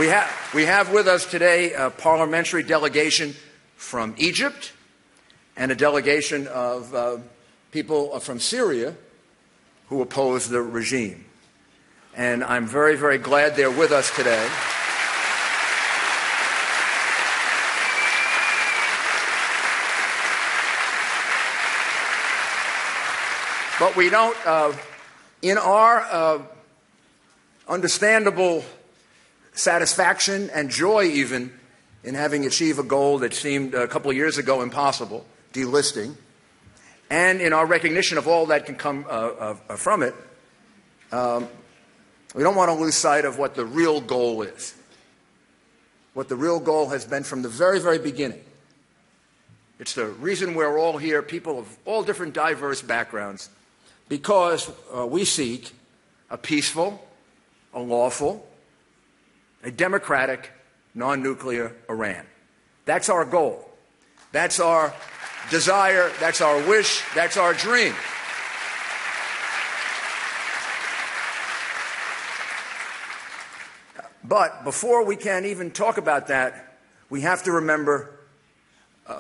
We have with us today a parliamentary delegation from Egypt and a delegation of people from Syria who oppose the regime. And I'm very, very glad they're with us today. But we don't, in our understandable satisfaction and joy even in having achieved a goal that seemed a couple of years ago impossible, delisting, and in our recognition of all that can come from it, we don't want to lose sight of what the real goal is. What the real goal has been from the very, very beginning. It's the reason we're all here, people of all different diverse backgrounds, because we seek a peaceful, a lawful, a democratic, non-nuclear Iran. That's our goal. That's our desire. That's our wish. That's our dream. But before we can even talk about that, we have to remember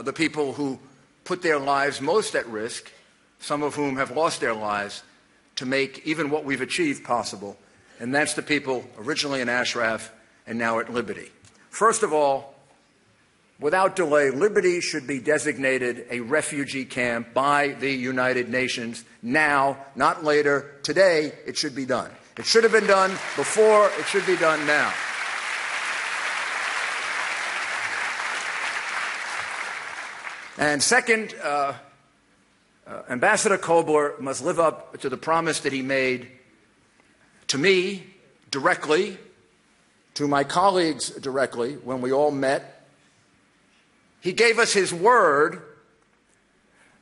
the people who put their lives most at risk, some of whom have lost their lives, to make even what we've achieved possible. And that's the people originally in Ashraf and now at Liberty. First of all, without delay, Liberty should be designated a refugee camp by the United Nations now, not later. Today, it should be done. It should have been done before. It should be done now. And second, Ambassador Kobler must live up to the promise that he made to me directly, to my colleagues directly, when we all met. He gave us his word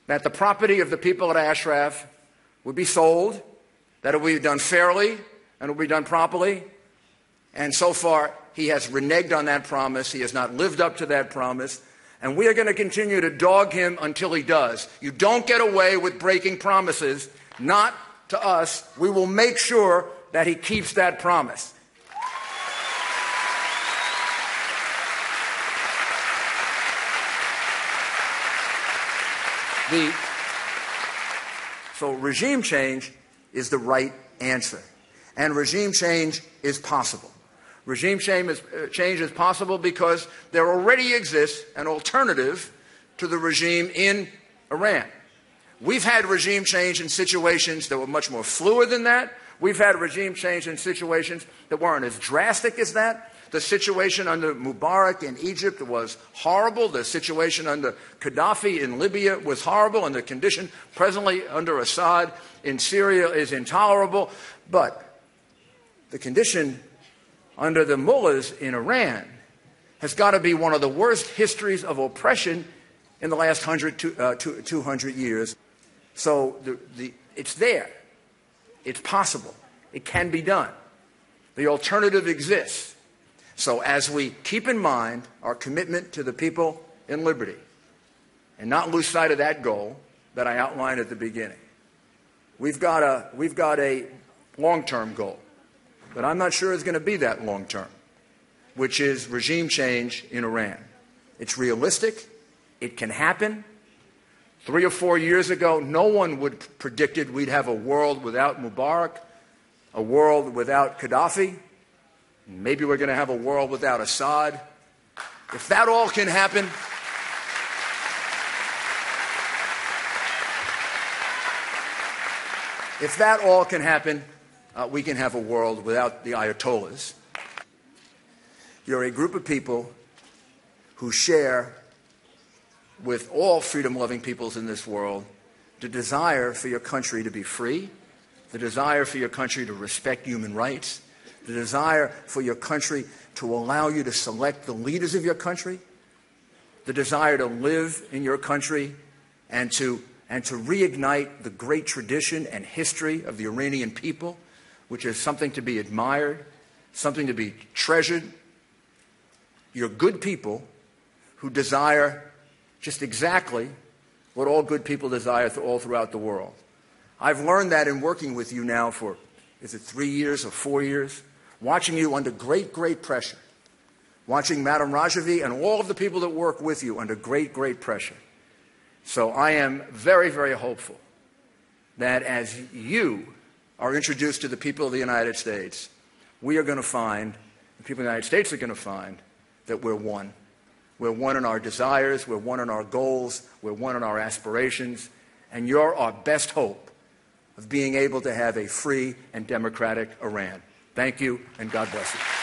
that the property of the people at Ashraf would be sold, that it would be done fairly, and it would be done properly. And so far, he has reneged on that promise. He has not lived up to that promise. And we are going to continue to dog him until he does. You don't get away with breaking promises, not to us. We will make sure that he keeps that promise. So regime change is the right answer. And regime change is possible. Regime change is possible because there already exists an alternative to the regime in Iran. We've had regime change in situations that were much more fluid than that. We've had regime change in situations that weren't as drastic as that. The situation under Mubarak in Egypt was horrible. The situation under Gaddafi in Libya was horrible. And the condition presently under Assad in Syria is intolerable. But the condition under the mullahs in Iran has got to be one of the worst histories of oppression in the last 100 to 200 years. So it's there. It's possible. It can be done. The alternative exists. So as we keep in mind our commitment to the people in Liberty and not lose sight of that goal that I outlined at the beginning, we've got a long-term goal, but I'm not sure it's going to be that long-term, which is regime change in Iran. It's realistic. It can happen. 3 or 4 years ago, no one would have predicted we'd have a world without Mubarak, a world without Gaddafi. Maybe we're going to have a world without Assad. If that all can happen, we can have a world without the Ayatollahs. You're a group of people who share with all freedom-loving peoples in this world the desire for your country to be free, the desire for your country to respect human rights, the desire for your country to allow you to select the leaders of your country, the desire to live in your country and to reignite the great tradition and history of the Iranian people, which is something to be admired, something to be treasured. You're good people who desire just exactly what all good people desire all throughout the world. I've learned that in working with you now for, is it 3 years or 4 years? Watching you under great, great pressure, watching Madam Rajavi and all of the people that work with you under great, great pressure. So I am very, very hopeful that as you are introduced to the people of the United States, we are going to find, the people of the United States are going to find, that we're one. We're one in our desires, we're one in our goals, we're one in our aspirations, and you're our best hope of being able to have a free and democratic Iran. Thank you, and God bless you.